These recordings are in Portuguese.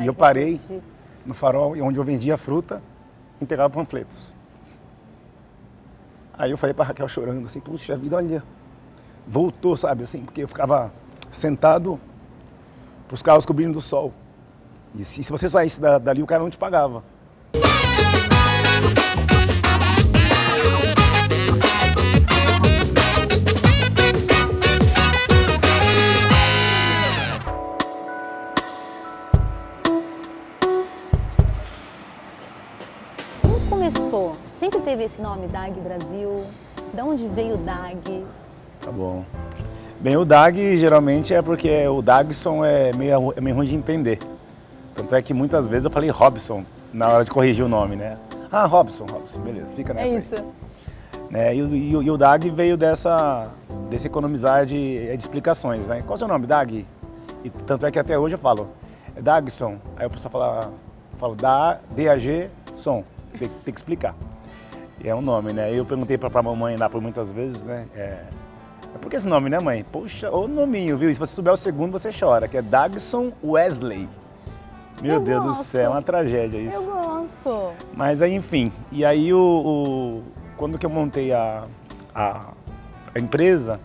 E eu parei no farol, onde eu vendia fruta, entregava panfletos. Aí eu falei pra Raquel chorando, assim, puxa vida, olha, voltou, sabe, assim, porque eu ficava sentado pros carros cobrindo do sol. E se você saísse dali, o cara não te pagava. Como começou? Sempre teve esse nome, DAG Brasil? De onde veio o DAG? Tá bom. Bem, o DAG geralmente é porque o Dagson é meio ruim de entender. Tanto é que muitas vezes eu falei Robson na hora de corrigir o nome, né? Ah, Robson, beleza, fica nessa. É isso. Aí. Né? E o DAG veio desse economizar de explicações, né? Qual é o seu nome, DAG? E tanto é que até hoje eu falo, é Dagson. Aí o pessoal fala DAG, som. Tem que explicar. E é um nome, né? Eu perguntei pra mamãe lá por muitas vezes, né? Por que esse nome, né, mãe? Poxa, ô nominho, viu? E se você souber o segundo, você chora, que é Dagson Wesley. Meu Deus do céu, é uma tragédia isso. Eu gosto. Mas aí, enfim, e aí quando que eu montei a empresa,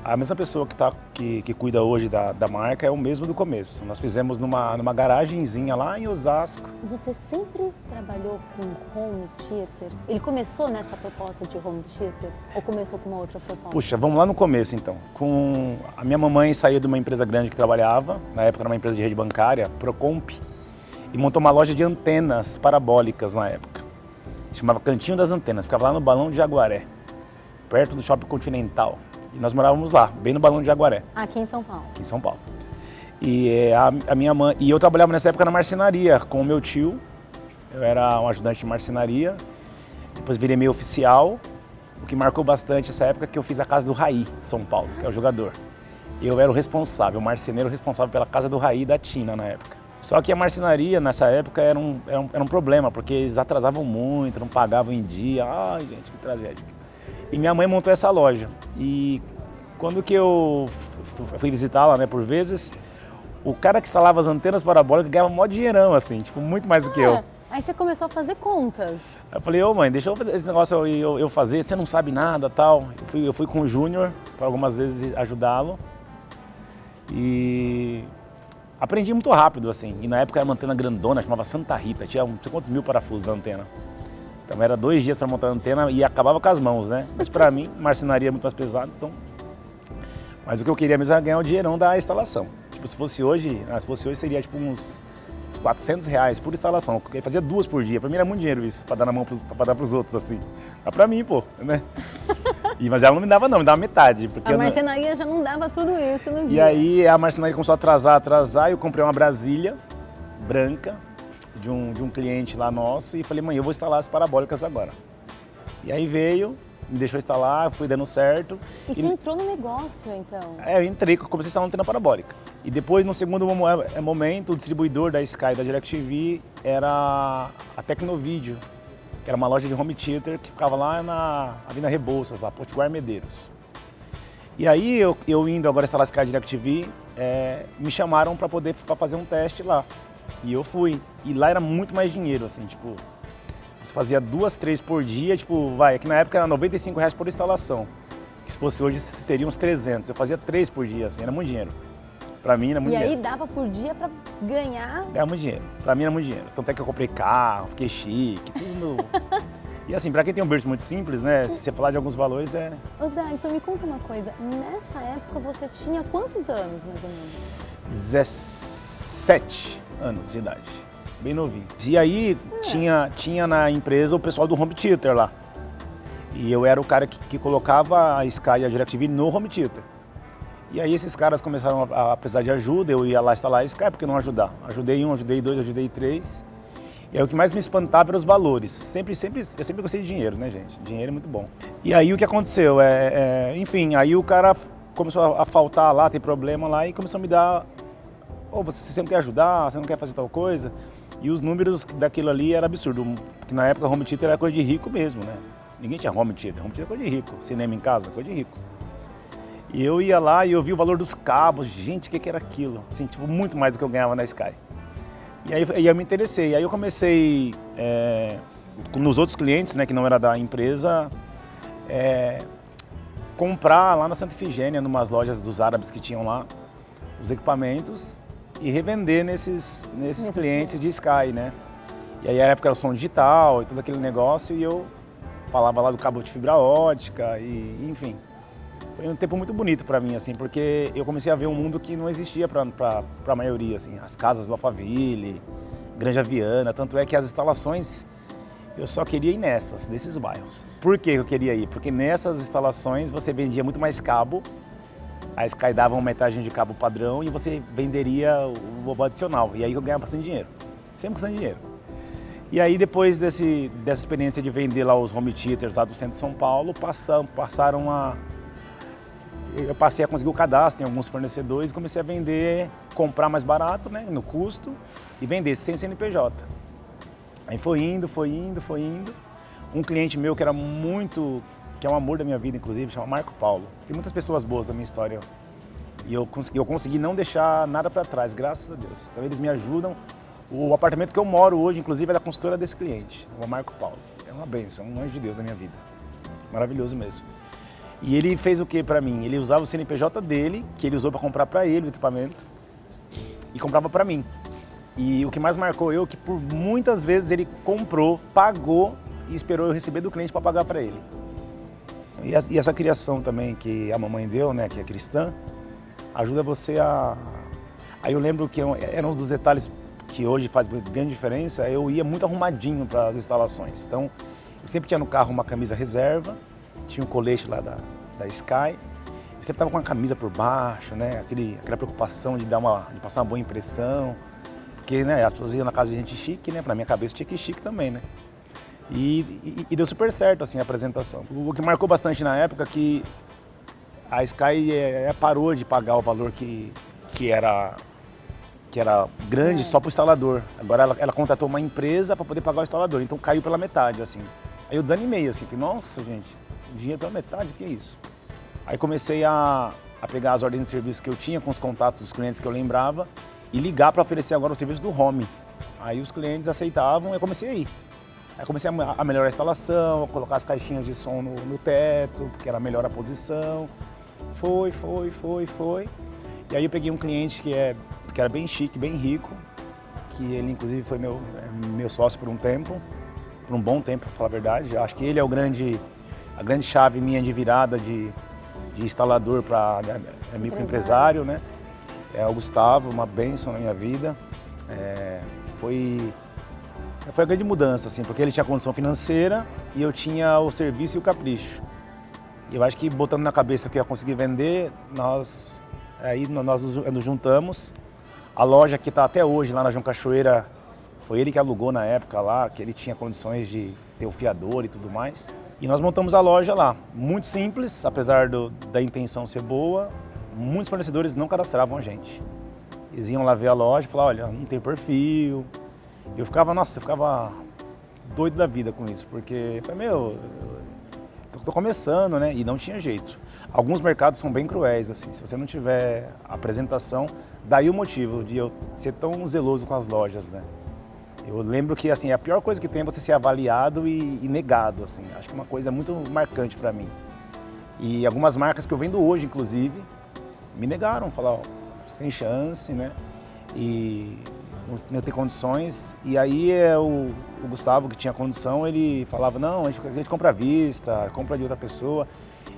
a mesma pessoa que cuida hoje da marca é o mesmo do começo. Nós fizemos numa garagenzinha lá em Osasco. Você sempre trabalhou com home theater? Ele começou nessa proposta de home theater ou começou com uma outra proposta? Puxa, vamos lá no começo então. A minha mamãe saiu de uma empresa grande que trabalhava, na época era uma empresa de rede bancária, Procomp, e montou uma loja de antenas parabólicas na época. Chamava Cantinho das Antenas, ficava lá no Balão de Jaguaré, perto do Shopping Continental. E nós morávamos lá, bem no Balão de Jaguaré. Aqui em São Paulo? Aqui em São Paulo. E a minha mãe... E eu trabalhava nessa época na marcenaria com o meu tio. Eu era um ajudante de marcenaria. Depois virei meio oficial. O que marcou bastante essa época é que eu fiz a casa do Raí, de São Paulo, que é o jogador. Eu era o responsável, o marceneiro responsável pela casa do Raí da Tina na época. Só que a marcenaria nessa época era um problema, porque eles atrasavam muito, não pagavam em dia. Ai, gente, que tragédia. E minha mãe montou essa loja. E quando que eu fui visitá-la, né, por vezes, o cara que instalava as antenas parabólicas ganhava mó dinheirão, assim, tipo, muito mais do que eu. Aí você começou a fazer contas. Aí eu falei, ô mãe, deixa eu fazer esse negócio eu fazer, você não sabe nada, tal. Eu fui com o Júnior para algumas vezes ajudá-lo. E aprendi muito rápido, assim. E na época era uma antena grandona, chamava Santa Rita, tinha não sei quantos mil parafusos a antena. Então era 2 dias para montar a antena e acabava com as mãos, né? Mas para mim, marcenaria é muito mais pesado, então... Mas o que eu queria mesmo era ganhar o dinheirão da instalação. Tipo, se fosse hoje seria tipo uns R$400 por instalação. Porque eu fazia 2 por dia. Para mim era muito dinheiro isso, para dar na mão, para dar pros outros, assim. Mas para mim, pô, né? Mas ela não me dava não, me dava metade. Porque a marcenaria já não dava tudo isso no dia. E aí a marcenaria começou a atrasar, e eu comprei uma Brasília branca, de um cliente lá nosso, e falei, mãe, eu vou instalar as parabólicas agora. E aí veio, me deixou instalar, fui dando certo. E você entrou no negócio, então? Eu entrei, comecei a instalar uma antena parabólica. E depois, no segundo momento, o distribuidor da Sky, da DirecTV, era a Tecnovídeo, que era uma loja de home theater que ficava lá na Avenida Rebouças, lá, Potiguar Medeiros. E aí, eu indo agora instalar a Sky DirecTV, me chamaram para poder fazer um teste lá. E eu fui. E lá era muito mais dinheiro, assim, tipo... Você fazia 2, 3 por dia, tipo, aqui na época era R$95 por instalação. Que se fosse hoje seria uns 300. Eu fazia 3 por dia, assim, era muito dinheiro. Pra mim era muito dinheiro. E aí dava por dia pra ganhar? Ganhava muito dinheiro. Pra mim era muito dinheiro. Tanto é que eu comprei carro, fiquei chique, tudo... E assim, pra quem tem um berço muito simples, né, se você falar de alguns valores, Ô, Dagson, me conta uma coisa. Nessa época você tinha quantos anos, mais ou menos? 17 anos de idade. Bem novinho. E aí tinha na empresa o pessoal do home theater lá. E eu era o cara que colocava a Sky e a DirecTV no home theater. E aí esses caras começaram a precisar de ajuda, eu ia lá instalar a Sky, porque não ajudar. Ajudei 1, ajudei 2, ajudei 3. E aí o que mais me espantava eram os valores. Eu sempre gostei de dinheiro, né, gente? Dinheiro é muito bom. E aí o que aconteceu? Enfim, aí o cara começou a faltar lá, ter problema lá, e começou a me dar... você não quer ajudar, você não quer fazer tal coisa? E os números daquilo ali era absurdo, porque na época home theater era coisa de rico mesmo, né? Ninguém tinha home theater é coisa de rico. Cinema em casa, coisa de rico. E eu ia lá e eu vi o valor dos cabos, gente, o que era aquilo? Assim, tipo, muito mais do que eu ganhava na Sky. E aí eu me interessei. Aí eu comecei, nos outros clientes, né, que não era da empresa, comprar lá na Santa Efigênia, numas lojas dos árabes que tinham lá, os equipamentos e revender nesses clientes de Sky, né? E aí, na época, era o som digital e todo aquele negócio, e eu falava lá do cabo de fibra ótica, e enfim. Foi um tempo muito bonito para mim, assim, porque eu comecei a ver um mundo que não existia para a maioria, assim. As casas do Alphaville, Granja Viana, tanto é que as instalações, eu só queria ir nesses bairros. Por que eu queria ir? Porque nessas instalações você vendia muito mais cabo, a Sky dava uma metragem de cabo padrão e você venderia o adicional. E aí eu ganhava bastante dinheiro, sempre bastante dinheiro. E aí depois dessa experiência de vender lá os home theaters lá do centro de São Paulo, eu passei a conseguir o cadastro em alguns fornecedores e comecei a vender, comprar mais barato, né, no custo, e vender sem CNPJ. Aí foi indo. Um cliente meu que é um amor da minha vida, inclusive, chama Marco Paulo. Tem muitas pessoas boas na minha história. E eu consegui não deixar nada para trás, graças a Deus. Então eles me ajudam. O apartamento que eu moro hoje, inclusive, é da consultora desse cliente, o Marco Paulo. É uma bênção, um anjo de Deus na minha vida. Maravilhoso mesmo. E ele fez o que para mim? Ele usava o CNPJ dele, que ele usou para comprar para ele o equipamento, e comprava para mim. E o que mais marcou que por muitas vezes ele comprou, pagou e esperou eu receber do cliente para pagar para ele. E essa criação também que a mamãe deu, né, que é cristã, ajuda você a... Aí eu lembro que era um dos detalhes que hoje faz grande diferença, eu ia muito arrumadinho para as instalações. Então, eu sempre tinha no carro uma camisa reserva, tinha um colete lá da Sky, eu sempre estava com a camisa por baixo, né, aquela preocupação de passar uma boa impressão, porque, né, as pessoas iam na casa de gente chique, né, para minha cabeça tinha que ir chique também, né. E deu super certo, assim, a apresentação. O que marcou bastante na época é que a Sky parou de pagar o valor que era grande só para o instalador. Agora ela contratou uma empresa para poder pagar o instalador, então caiu pela metade, assim. Aí eu desanimei, assim, que nossa, gente, dinheiro pela metade, que é isso? Aí comecei a pegar as ordens de serviço que eu tinha com os contatos dos clientes que eu lembrava e ligar para oferecer agora o serviço do home. Aí os clientes aceitavam e eu comecei a ir. Aí comecei a melhorar a instalação, a colocar as caixinhas de som no teto, porque era melhor a posição. Foi. E aí eu peguei um cliente que era bem chique, bem rico, que ele inclusive foi meu sócio por um bom tempo, para falar a verdade. Acho que ele é a grande chave minha de virada de instalador para microempresário, né? É o Gustavo, uma bênção na minha vida. Foi a grande mudança, assim, porque ele tinha condição financeira e eu tinha o serviço e o capricho. E eu acho que botando na cabeça que eu ia conseguir vender, nós nos juntamos. A loja que está até hoje lá na João Cachoeira, foi ele que alugou na época lá, que ele tinha condições de ter o fiador e tudo mais. E nós montamos a loja lá, muito simples, apesar da intenção ser boa, muitos fornecedores não cadastravam a gente. Eles iam lá ver a loja e falavam, olha, não tem perfil. Eu ficava doido da vida com isso, porque, eu tô começando, né, e não tinha jeito. Alguns mercados são bem cruéis, assim, se você não tiver apresentação, daí o motivo de eu ser tão zeloso com as lojas, né. Eu lembro que, assim, a pior coisa que tem é você ser avaliado e negado, assim, acho que é uma coisa muito marcante para mim. E algumas marcas que eu vendo hoje, inclusive, me negaram, falaram, sem chance, né, e não ter condições. E aí o Gustavo, que tinha condição, ele falava, não, a gente compra à vista, compra de outra pessoa.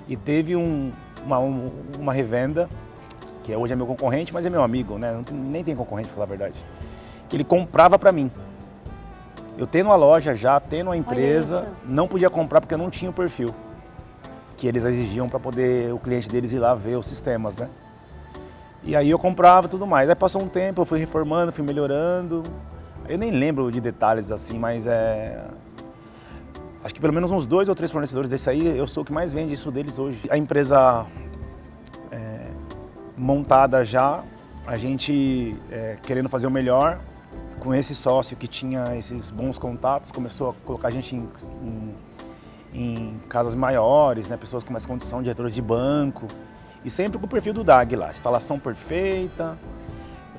E teve uma revenda, que hoje é meu concorrente, mas é meu amigo, né? Nem tem concorrente, pra falar a verdade. Que ele comprava para mim. Eu tendo a loja já, tendo a empresa, não podia comprar porque eu não tinha o perfil que eles exigiam para poder o cliente deles ir lá ver os sistemas, né? E aí eu comprava e tudo mais. Aí passou um tempo, eu fui reformando, fui melhorando. Eu nem lembro de detalhes assim, mas acho que pelo menos uns 2 ou 3 fornecedores desse aí, eu sou o que mais vende isso deles hoje. A empresa montada já, a gente querendo fazer o melhor, com esse sócio que tinha esses bons contatos, começou a colocar a gente em casas maiores, né, pessoas com mais condição, diretores de banco, e sempre com o perfil do DAG lá, instalação perfeita,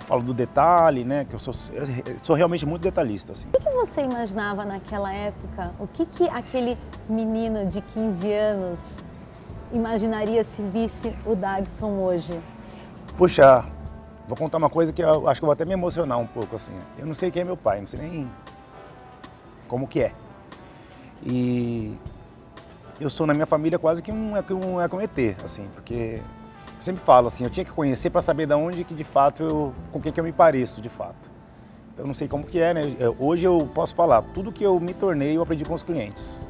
falo do detalhe, né? Que eu sou realmente muito detalhista, assim. O que você imaginava naquela época? O que aquele menino de 15 anos imaginaria se visse o Dagson hoje? Puxa, vou contar uma coisa que eu acho que eu vou até me emocionar um pouco, assim. Eu não sei quem é meu pai, não sei nem como que é. E eu sou, na minha família, quase que um ET, assim, porque eu sempre falo assim, eu tinha que conhecer para saber de onde que de fato com quem que eu me pareço, de fato. Então eu não sei como que é, né? Hoje eu posso falar, tudo que eu me tornei eu aprendi com os clientes.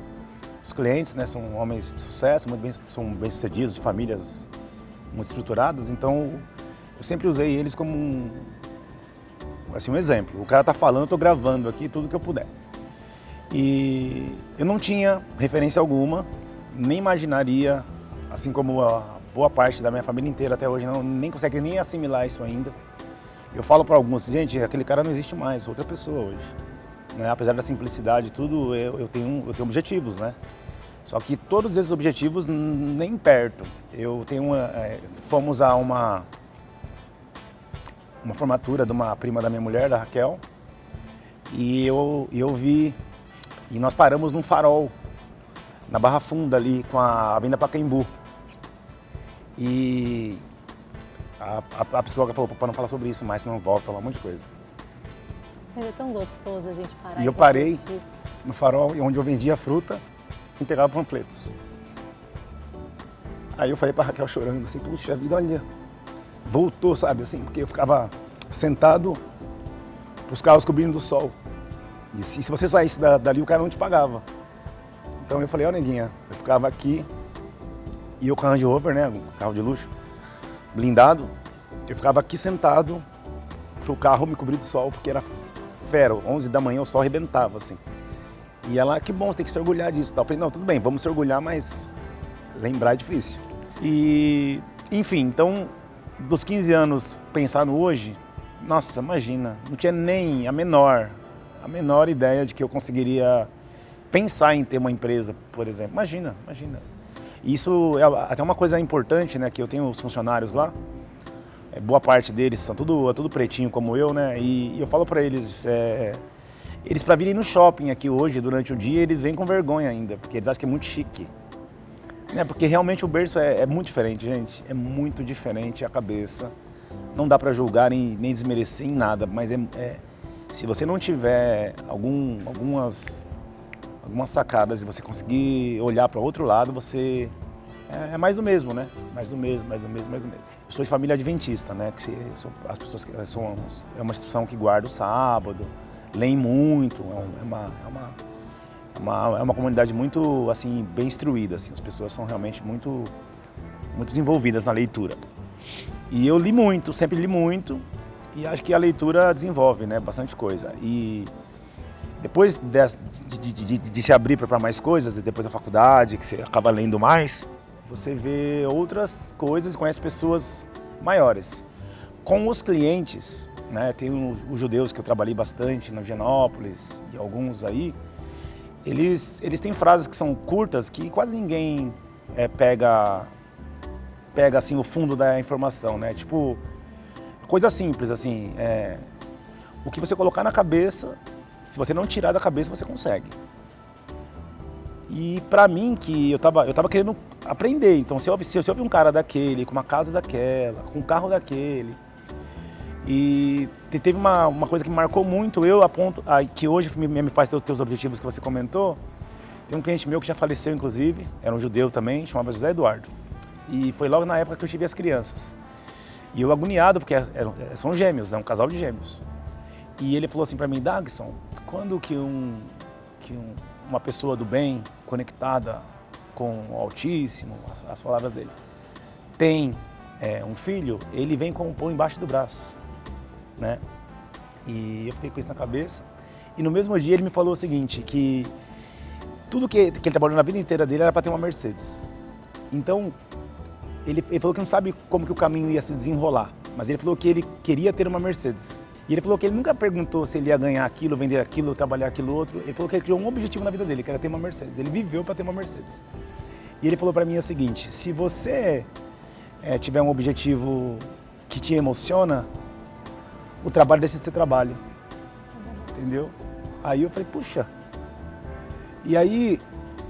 Os clientes, né, são homens de sucesso, são bem-sucedidos, de famílias muito estruturadas, então eu sempre usei eles como um exemplo. O cara tá falando, eu tô gravando aqui tudo que eu puder. E eu não tinha referência alguma, nem imaginaria, assim como a boa parte da minha família inteira até hoje nem consegue nem assimilar isso ainda. Eu falo para alguns, gente, aquele cara não existe mais, outra pessoa hoje. Né? Apesar da simplicidade e tudo, eu tenho objetivos, né? Só que todos esses objetivos nem perto. Fomos a uma formatura de uma prima da minha mulher, da Raquel, e eu vi, e nós paramos num farol, na Barra Funda ali, com a Avenida Pacaembu. E a psicóloga falou para não falar sobre isso mais, senão volta lá um monte de coisa. Mas é tão gostoso a gente parar. E eu parei no farol, onde eu vendia fruta, entregava panfletos. Aí eu falei pra Raquel chorando, assim, puxa vida, olha, voltou, sabe, assim, porque eu ficava sentado pros carros cobrindo do sol. E se você saísse dali, o cara não te pagava. Então eu falei, ó, neguinha, eu ficava aqui, e eu com a Range Rover, né, um carro de luxo, blindado, eu ficava aqui sentado pro carro me cobrir do sol, porque era fera, 11 da manhã o sol arrebentava, assim. E ela, que bom, você tem que se orgulhar disso. Eu falei, não, tudo bem, vamos se orgulhar, mas lembrar é difícil. E, enfim, então, dos 15 anos, pensar no hoje, nossa, imagina, não tinha nem a menor ideia de que eu conseguiria pensar em ter uma empresa, por exemplo. Imagina. Isso é até uma coisa importante, né, que eu tenho os funcionários lá, boa parte deles são tudo pretinho como eu, né, e eu falo para eles, eles para virem no shopping aqui hoje, durante o dia, eles vêm com vergonha ainda, porque eles acham que é muito chique. Né, porque realmente o berço é muito diferente, gente, é muito diferente a cabeça. Não dá para julgar nem desmerecer em nada, mas se você não tiver algumas sacadas e você conseguir olhar para outro lado, você é mais do mesmo, né? Mais do mesmo. Eu sou de família adventista, né? Que são as pessoas que é uma instituição que guarda o sábado, leem muito, é uma comunidade muito assim bem instruída, assim, as pessoas são realmente muito desenvolvidas na leitura. E eu li muito, sempre li muito, e acho que a leitura desenvolve, né, bastante coisa. E depois de se abrir para mais coisas, depois da faculdade, que você acaba lendo mais, você vê outras coisas e conhece pessoas maiores. Com os clientes, né, tem os judeus que eu trabalhei bastante na Higienópolis e alguns aí, eles têm frases que são curtas que quase ninguém pega assim o fundo da informação, né? Tipo, coisa simples assim, o que você colocar na cabeça, se você não tirar da cabeça, você consegue. E pra mim, que eu tava querendo aprender, então se eu ouvir um cara daquele, com uma casa daquela, com um carro daquele, e teve uma coisa que me marcou muito, que hoje me faz ter os teus objetivos que você comentou. Tem um cliente meu que já faleceu, inclusive, era um judeu também, chamava José Eduardo. E foi logo na época que eu tive as crianças. E eu agoniado, porque são gêmeos, né, um casal de gêmeos. E ele falou assim pra mim, Dagson, quando que uma pessoa do bem, conectada com o Altíssimo, as palavras dele, tem um filho, ele vem com um pão embaixo do braço, né? E eu fiquei com isso na cabeça. E no mesmo dia ele me falou o seguinte, que tudo que ele trabalhou na vida inteira dele era para ter uma Mercedes. Então, ele falou que não sabe como que o caminho ia se desenrolar, mas ele falou que ele queria ter uma Mercedes. E ele falou que ele nunca perguntou se ele ia ganhar aquilo, vender aquilo, trabalhar aquilo outro. Ele falou que ele criou um objetivo na vida dele, que era ter uma Mercedes. Ele viveu para ter uma Mercedes. E ele falou para mim o seguinte, se você tiver um objetivo que te emociona, o trabalho deixa de ser trabalho. Entendeu? Aí eu falei, puxa. E aí,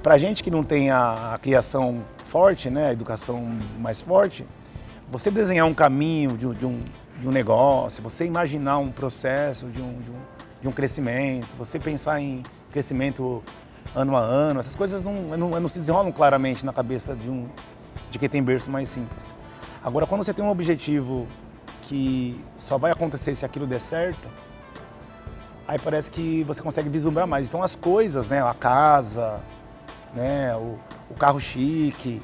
pra gente que não tem a criação forte, né, a educação mais forte, você desenhar um caminho de um negócio, você imaginar um processo de um crescimento, você pensar em crescimento ano a ano, essas coisas não se desenrolam claramente na cabeça de quem tem berço mais simples. Agora, quando você tem um objetivo que só vai acontecer se aquilo der certo, aí parece que você consegue vislumbrar mais. Então as coisas, né, a casa, né, o carro chique,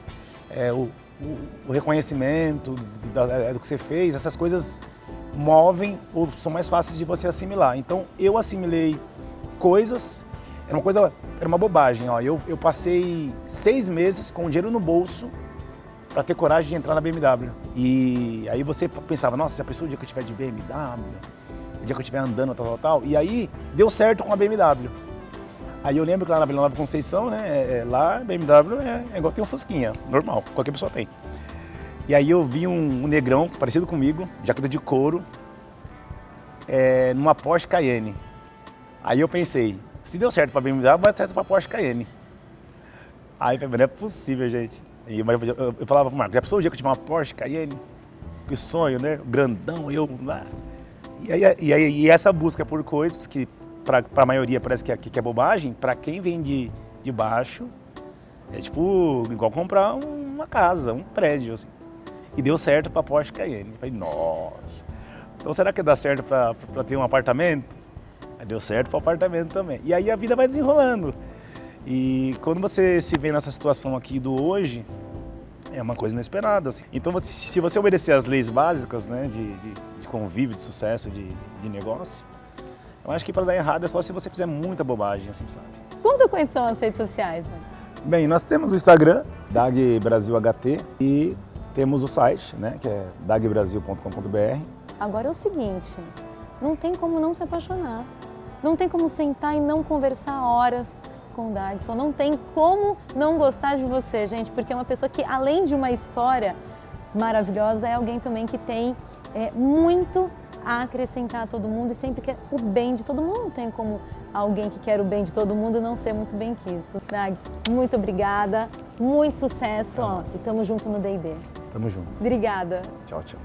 o reconhecimento do que você fez, essas coisas movem ou são mais fáceis de você assimilar. Então eu assimilei coisas, era uma bobagem. Ó. Eu passei 6 meses com dinheiro no bolso para ter coragem de entrar na BMW. E aí você pensava, nossa, já pensou o dia que eu estiver de BMW? O dia que eu estiver andando, tal. E aí deu certo com a BMW. Aí eu lembro que lá na Vila Nova Conceição, né, lá BMW é igual tem um Fusquinha, normal, qualquer pessoa tem. E aí eu vi um negrão parecido comigo, jaqueta de couro, numa Porsche Cayenne. Aí eu pensei, se deu certo pra BMW, vai dar certo pra Porsche Cayenne. Aí eu falei, não é possível, gente. E eu falava pro Marcos, já pensou o dia que eu tive uma Porsche Cayenne? Que sonho, né? Grandão, eu lá. E essa busca por coisas que para a maioria parece que é bobagem, para quem vem de baixo, é tipo igual comprar uma casa, um prédio, assim. E deu certo para a Porsche Cayenne. Falei, nossa, então será que dá certo para ter um apartamento? Aí deu certo para o apartamento também. E aí a vida vai desenrolando. E quando você se vê nessa situação aqui do hoje, é uma coisa inesperada. Assim. Então, se você obedecer às leis básicas, né, de convívio, de sucesso, de negócio, eu acho que para dar errado é só se você fizer muita bobagem, assim, sabe? Conta quais são as redes sociais, né? Bem, nós temos o Instagram, Dag Brasil HT, e temos o site, né, que é dagbrasil.com.br. Agora é o seguinte, não tem como não se apaixonar. Não tem como sentar e não conversar horas com o Dagson. Não tem como não gostar de você, gente, porque é uma pessoa que, além de uma história maravilhosa, é alguém também que tem muito a acrescentar a todo mundo e sempre quer o bem de todo mundo. Não tem como alguém que quer o bem de todo mundo não ser muito bem quisto. Dag, muito obrigada, muito sucesso, ó, e tamo junto no D&D. Tamo juntos. Obrigada. Tchau, tchau.